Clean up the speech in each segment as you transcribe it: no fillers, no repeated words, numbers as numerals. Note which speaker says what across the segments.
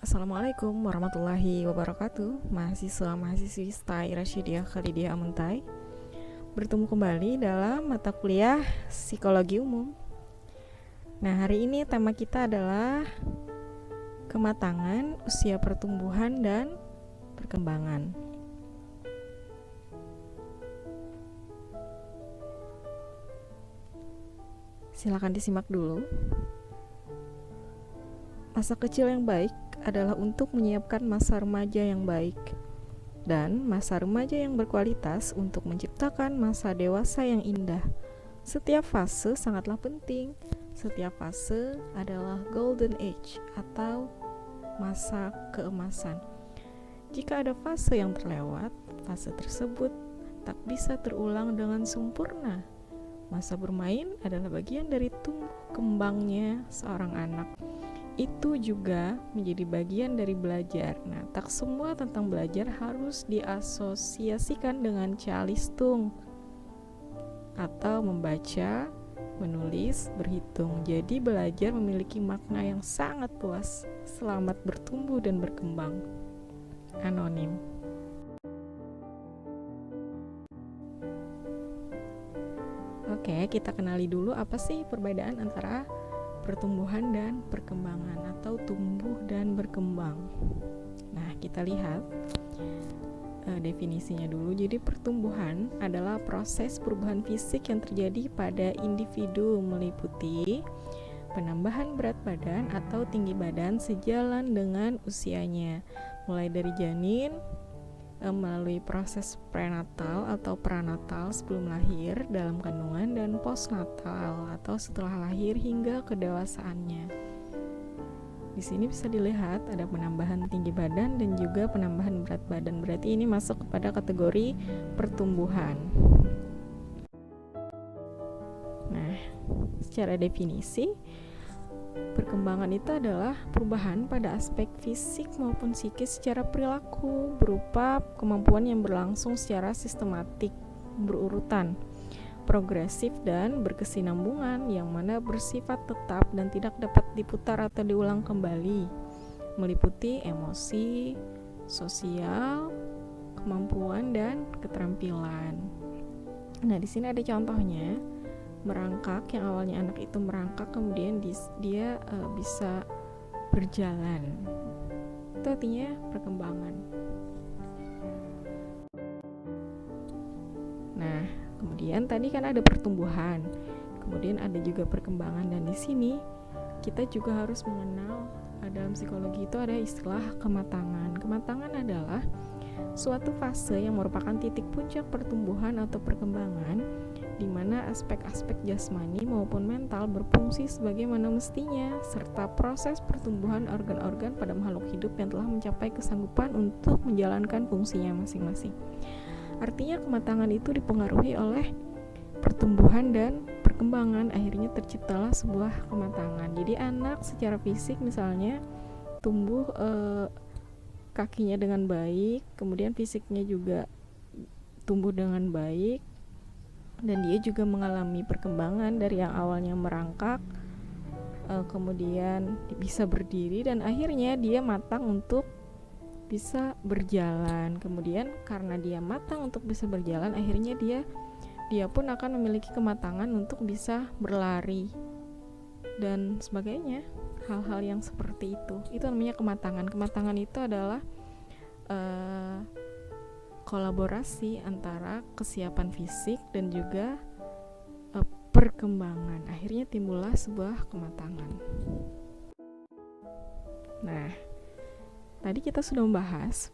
Speaker 1: Assalamualaikum warahmatullahi wabarakatuh. Mahasiswa-mahasiswi STAI Rasyidiah Khalidiah Amuntai, bertemu kembali dalam mata kuliah Psikologi Umum. Nah, hari ini tema kita adalah kematangan, usia pertumbuhan, dan perkembangan. Silakan disimak dulu. Masa kecil yang baik adalah untuk menyiapkan masa remaja yang baik, dan masa remaja yang berkualitas untuk menciptakan masa dewasa yang indah. Setiap fase sangatlah penting. Setiap fase adalah golden age atau masa keemasan. Jika ada fase yang terlewat, fase tersebut tak bisa terulang dengan sempurna. Masa bermain adalah bagian dari tumbuh kembangnya seorang anak. Itu juga menjadi bagian dari belajar. Nah, tak semua tentang belajar harus diasosiasikan dengan calistung atau membaca, menulis, berhitung. Jadi belajar memiliki makna yang sangat luas. Selamat bertumbuh dan berkembang. Anonim. Oke, kita kenali dulu apa sih perbedaan antara pertumbuhan dan perkembangan atau tumbuh dan berkembang. Nah, kita lihat definisinya dulu. Jadi pertumbuhan adalah proses perubahan fisik yang terjadi pada individu, meliputi penambahan berat badan atau tinggi badan sejalan dengan usianya, mulai dari janin, melalui proses prenatal atau pranatal sebelum lahir, dalam kandungan, dan postnatal atau setelah lahir hingga kedewasaannya. Di sini bisa dilihat ada penambahan tinggi badan dan juga penambahan berat badan. Berarti ini masuk kepada kategori pertumbuhan. Nah, secara definisi, perkembangan itu adalah perubahan pada aspek fisik maupun psikis secara perilaku berupa kemampuan yang berlangsung secara sistematik, berurutan, progresif, dan berkesinambungan yang mana bersifat tetap dan tidak dapat diputar atau diulang kembali, meliputi emosi, sosial, kemampuan, dan keterampilan. Nah, di sini ada contohnya. Merangkak, yang awalnya anak itu merangkak kemudian dia bisa berjalan, itu artinya perkembangan. Nah, kemudian tadi kan ada pertumbuhan, kemudian ada juga perkembangan, dan di sini kita juga harus mengenal dalam psikologi itu ada istilah kematangan. Kematangan adalah suatu fase yang merupakan titik puncak pertumbuhan atau perkembangan di mana aspek-aspek jasmani maupun mental berfungsi sebagaimana mestinya, serta proses pertumbuhan organ-organ pada makhluk hidup yang telah mencapai kesanggupan untuk menjalankan fungsinya masing-masing. Artinya kematangan itu dipengaruhi oleh pertumbuhan dan perkembangan, akhirnya terciptalah sebuah kematangan. Jadi anak secara fisik misalnya tumbuh kakinya dengan baik, kemudian fisiknya juga tumbuh dengan baik, dan dia juga mengalami perkembangan dari yang awalnya merangkak, kemudian bisa berdiri, dan akhirnya dia matang untuk bisa berjalan. Kemudian karena dia matang untuk bisa berjalan, akhirnya dia pun akan memiliki kematangan untuk bisa berlari dan sebagainya. Hal-hal yang seperti itu namanya kematangan. Kematangan itu adalah kolaborasi antara kesiapan fisik dan juga perkembangan. Akhirnya timbullah sebuah kematangan. Nah, tadi kita sudah membahas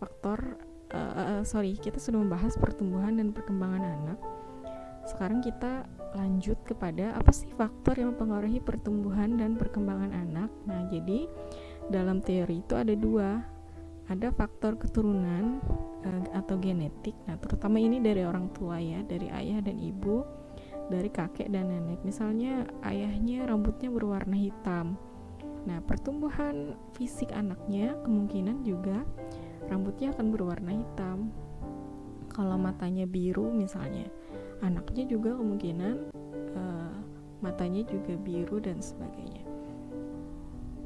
Speaker 1: kita sudah membahas pertumbuhan dan perkembangan anak. Sekarang kita lanjut kepada apa sih faktor yang mempengaruhi pertumbuhan dan perkembangan anak. Nah, jadi dalam teori itu ada dua. Ada faktor keturunan atau genetik. Nah, terutama ini dari orang tua ya, dari ayah dan ibu, dari kakek dan nenek. Misalnya ayahnya rambutnya berwarna hitam. Nah, pertumbuhan fisik anaknya kemungkinan juga rambutnya akan berwarna hitam. Kalau matanya biru misalnya, anaknya juga kemungkinan matanya juga biru dan sebagainya.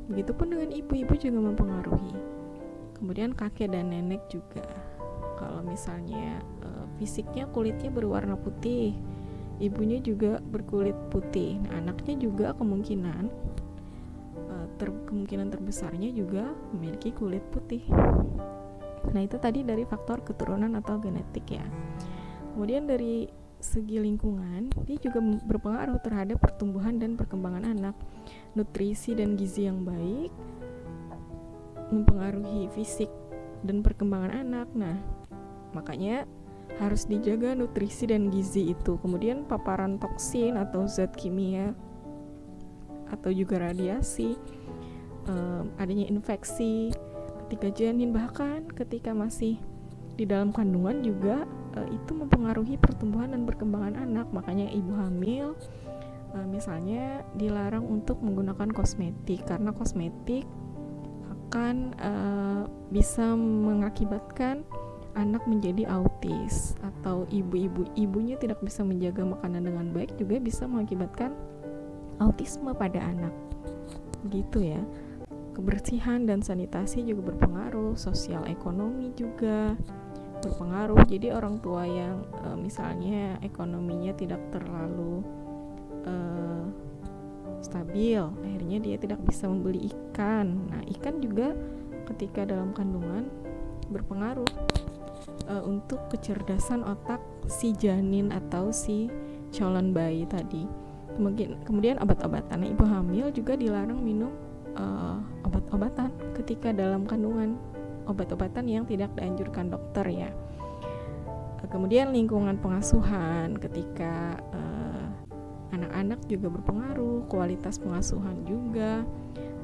Speaker 1: Begitupun dengan ibu-ibu juga mempengaruhi. Kemudian kakek dan nenek juga. Kalau misalnya fisiknya kulitnya berwarna putih, ibunya juga berkulit putih. Nah, anaknya juga kemungkinan terbesarnya juga memiliki kulit putih. Nah, itu tadi dari faktor keturunan atau genetik ya. Kemudian dari segi lingkungan, dia juga berpengaruh terhadap pertumbuhan dan perkembangan anak. Nutrisi dan gizi yang baik mempengaruhi fisik dan perkembangan anak. Nah, makanya harus dijaga nutrisi dan gizi itu. Kemudian paparan toksin atau zat kimia atau juga radiasi, adanya infeksi ketika janin, bahkan ketika masih di dalam kandungan juga itu mempengaruhi pertumbuhan dan perkembangan anak. Makanya ibu hamil misalnya dilarang untuk menggunakan kosmetik, karena kosmetik akan bisa mengakibatkan anak menjadi autis, atau ibunya tidak bisa menjaga makanan dengan baik juga bisa mengakibatkan autisme pada anak. Begitu ya. Kebersihan dan sanitasi juga berpengaruh, sosial ekonomi juga berpengaruh. Jadi orang tua yang misalnya ekonominya tidak terlalu stabil, akhirnya dia tidak bisa membeli ikan. Nah, ikan juga ketika dalam kandungan berpengaruh untuk kecerdasan otak si janin atau si calon bayi tadi. Kemudian obat-obatan. Nah, ibu hamil juga dilarang minum obat-obatan ketika dalam kandungan, obat-obatan yang tidak dianjurkan dokter ya. Kemudian lingkungan pengasuhan, ketika anak-anak juga berpengaruh, kualitas pengasuhan juga,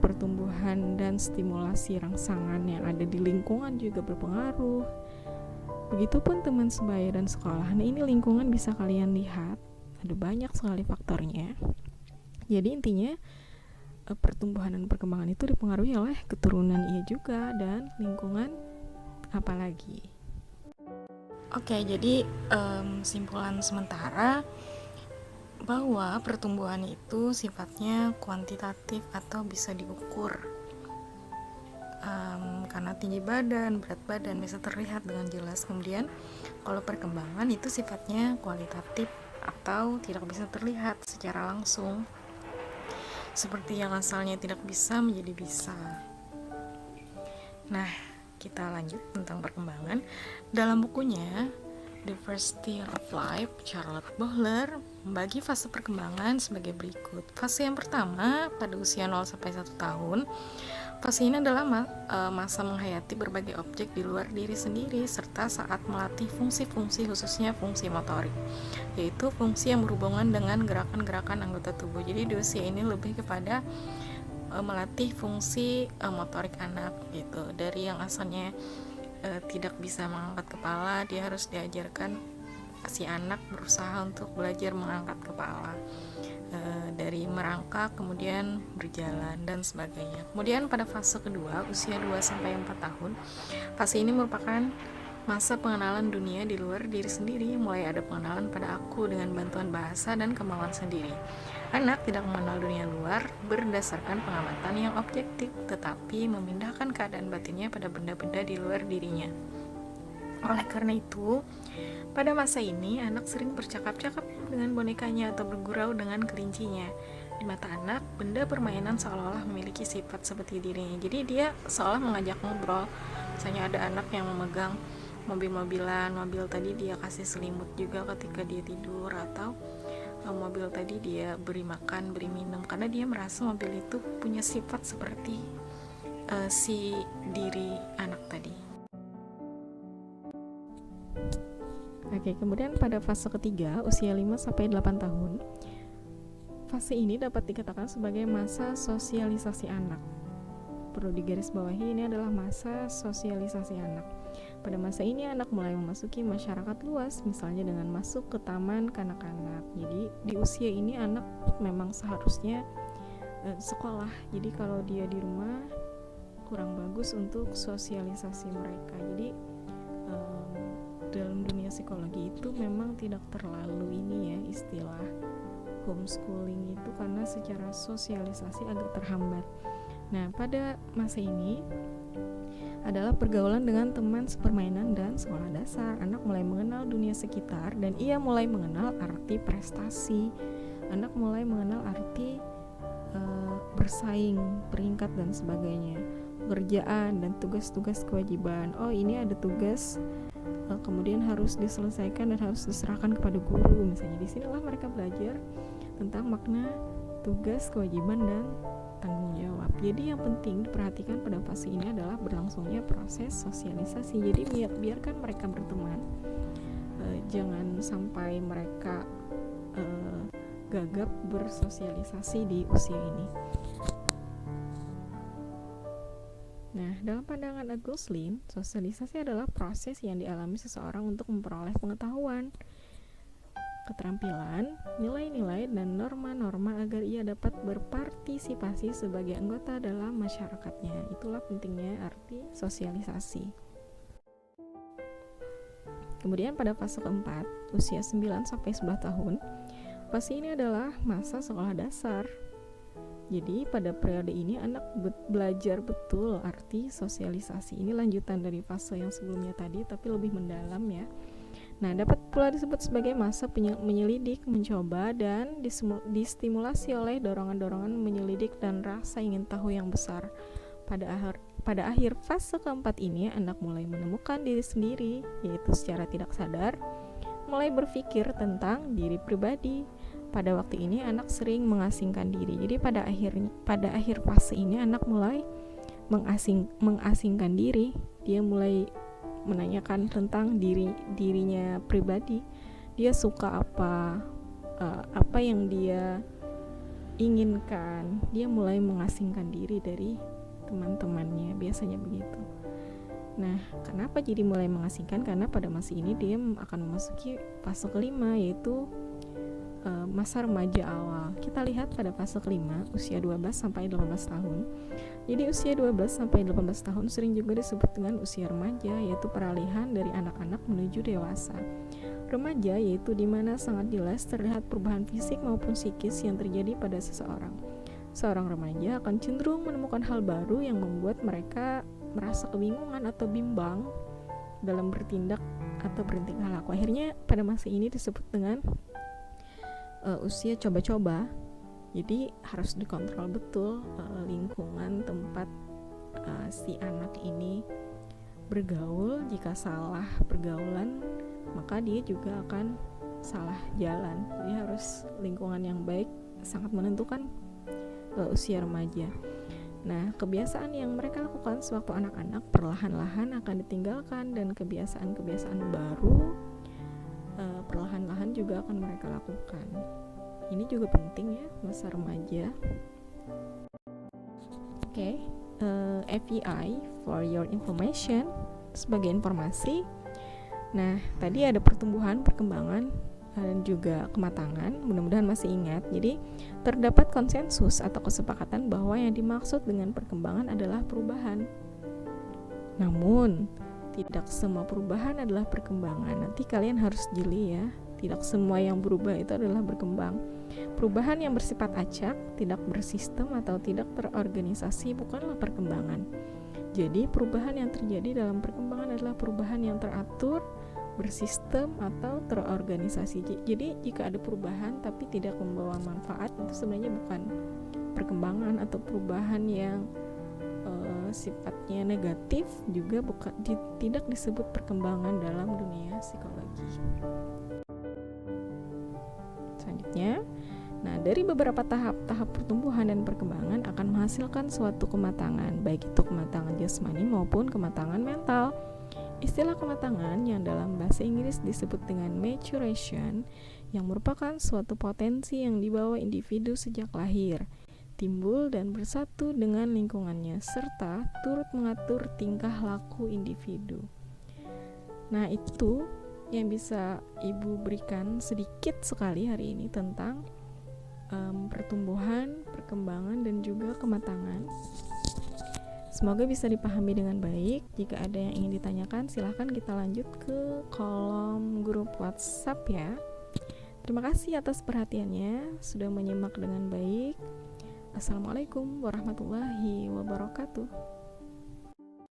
Speaker 1: pertumbuhan dan stimulasi rangsangan yang ada di lingkungan juga berpengaruh. Begitupun teman sebaya dan sekolah. Nah, ini lingkungan bisa kalian lihat, ada banyak sekali faktornya. Jadi intinya pertumbuhan dan perkembangan itu dipengaruhi oleh keturunan iya juga, dan lingkungan apalagi. Oke, jadi simpulan sementara bahwa pertumbuhan itu sifatnya kuantitatif atau bisa diukur, karena tinggi badan, berat badan bisa terlihat dengan jelas. Kemudian kalau perkembangan itu sifatnya kualitatif atau tidak bisa terlihat secara langsung, seperti yang asalnya tidak bisa menjadi bisa. Nah, kita lanjut tentang perkembangan. Dalam bukunya Diversity of Life, Charlotte Bohler membagi fase perkembangan sebagai berikut. Fase yang pertama pada usia 0 sampai 1 tahun. Fase ini adalah masa menghayati berbagai objek di luar diri sendiri serta saat melatih fungsi-fungsi, khususnya fungsi motorik, yaitu fungsi yang berhubungan dengan gerakan-gerakan anggota tubuh. Jadi di usia ini lebih kepada melatih fungsi motorik anak gitu. Dari yang asalnya tidak bisa mengangkat kepala, dia harus diajarkan si anak berusaha untuk belajar mengangkat kepala, dari merangkak kemudian berjalan dan sebagainya. Kemudian pada fase kedua usia 2 sampai 4 tahun, fase ini merupakan masa pengenalan dunia di luar diri sendiri, mulai ada pengenalan pada aku dengan bantuan bahasa dan kemauan sendiri. Anak tidak mengenal dunia luar berdasarkan pengamatan yang objektif, tetapi memindahkan keadaan batinnya pada benda-benda di luar dirinya. Oleh karena itu, pada masa ini anak sering bercakap-cakap dengan bonekanya atau bergurau dengan kelincinya. Di mata anak, benda permainan seolah-olah memiliki sifat seperti dirinya. Jadi dia seolah mengajak ngobrol. Misalnya ada anak yang memegang mobil-mobilan, mobil tadi dia kasih selimut juga ketika dia tidur, atau mobil tadi dia beri makan, beri minum, karena dia merasa mobil itu punya sifat seperti si diri anak tadi. Oke, kemudian pada fase ketiga usia 5 sampai 8 tahun. Fase ini dapat dikatakan sebagai masa sosialisasi anak. Perlu digarisbawahi, ini adalah masa sosialisasi anak. Pada masa ini anak mulai memasuki masyarakat luas, misalnya dengan masuk ke taman kanak-kanak. Jadi di usia ini anak memang seharusnya sekolah. Jadi kalau dia di rumah kurang bagus untuk sosialisasi mereka. Jadi dalam dunia psikologi itu memang tidak terlalu ini ya istilah homeschooling itu, karena secara sosialisasi agak terhambat. Nah, pada masa ini adalah pergaulan dengan teman sepermainan dan sekolah dasar. Anak mulai mengenal dunia sekitar dan ia mulai mengenal arti prestasi. Anak mulai mengenal arti bersaing, peringkat dan sebagainya, pekerjaan dan tugas-tugas kewajiban. Oh, ini ada tugas, kemudian harus diselesaikan dan harus diserahkan kepada guru. Misalnya di sinilah mereka belajar tentang makna tugas, kewajiban dan tanggung jawab. Jadi yang penting diperhatikan pada fase ini adalah berlangsungnya proses sosialisasi. Jadi biarkan mereka berteman, jangan sampai mereka gagap bersosialisasi di usia ini. Nah, dalam pandangan Agus Lim, sosialisasi adalah proses yang dialami seseorang untuk memperoleh pengetahuan, keterampilan, nilai-nilai, dan norma-norma agar ia dapat berpartisipasi sebagai anggota dalam masyarakatnya. Itulah pentingnya arti sosialisasi. Kemudian pada fase keempat, usia 9-11 tahun, fase ini adalah masa sekolah dasar. Jadi pada periode ini anak belajar betul arti sosialisasi. Ini lanjutan dari fase yang sebelumnya tadi, tapi lebih mendalam ya. Nah, dapat pula disebut sebagai masa menyelidik, mencoba, dan distimulasi oleh dorongan-dorongan menyelidik dan rasa ingin tahu yang besar. Pada akhir fase keempat ini, anak mulai menemukan diri sendiri, yaitu secara tidak sadar, mulai berpikir tentang diri pribadi. Pada waktu ini, anak sering mengasingkan diri. Jadi pada akhir fase ini, anak mulai mengasingkan diri. Dia mulai menanyakan tentang dirinya pribadi. Dia suka apa yang dia inginkan. Dia mulai mengasingkan diri dari teman-temannya, biasanya begitu. Nah, kenapa jadi mulai mengasingkan? Karena pada masa ini dia akan memasuki fase kelima, yaitu masa remaja awal. Kita lihat pada fase kelima, usia 12-18 tahun. Jadi usia 12-18 tahun sering juga disebut dengan usia remaja, yaitu peralihan dari anak-anak menuju dewasa. Remaja yaitu di mana sangat jelas terlihat perubahan fisik maupun psikis yang terjadi pada seseorang. Seorang remaja akan cenderung menemukan hal baru yang membuat mereka merasa kebingungan atau bimbang dalam bertindak atau bertingkah laku. Akhirnya pada masa ini disebut dengan usia coba-coba. Jadi harus dikontrol betul lingkungan tempat si anak ini bergaul. Jika salah pergaulan, maka dia juga akan salah jalan. Jadi harus lingkungan yang baik sangat menentukan usia remaja. Nah, kebiasaan yang mereka lakukan sewaktu anak-anak perlahan-lahan akan ditinggalkan, dan kebiasaan-kebiasaan baru perlahan-lahan juga akan mereka lakukan. Ini juga penting ya, masa remaja. Oke, FYI for your information, sebagai informasi. Nah, tadi ada pertumbuhan, perkembangan, dan juga kematangan. Mudah-mudahan masih ingat. Jadi, terdapat konsensus atau kesepakatan bahwa yang dimaksud dengan perkembangan adalah perubahan. Namun, tidak semua perubahan adalah perkembangan. Nanti kalian harus jeli ya. Tidak semua yang berubah itu adalah berkembang. Perubahan yang bersifat acak, tidak bersistem atau tidak terorganisasi bukanlah perkembangan. Jadi perubahan yang terjadi dalam perkembangan adalah perubahan yang teratur, bersistem atau terorganisasi. Jadi jika ada perubahan tapi tidak membawa manfaat, itu sebenarnya bukan perkembangan, atau perubahan yang sifatnya negatif juga tidak disebut perkembangan dalam dunia psikologi. Selanjutnya, nah dari beberapa tahap pertumbuhan dan perkembangan akan menghasilkan suatu kematangan, baik itu kematangan jasmani maupun kematangan mental. Istilah kematangan yang dalam bahasa Inggris disebut dengan maturation, yang merupakan suatu potensi yang dibawa individu sejak lahir, timbul dan bersatu dengan lingkungannya, serta turut mengatur tingkah laku individu. Nah, itu yang bisa Ibu berikan sedikit sekali hari ini tentang pertumbuhan, perkembangan, dan juga kematangan. Semoga bisa dipahami dengan baik. Jika ada yang ingin ditanyakan, silahkan kita lanjut ke kolom grup WhatsApp ya. Terima kasih atas perhatiannya, sudah menyimak dengan baik. Assalamualaikum warahmatullahi wabarakatuh.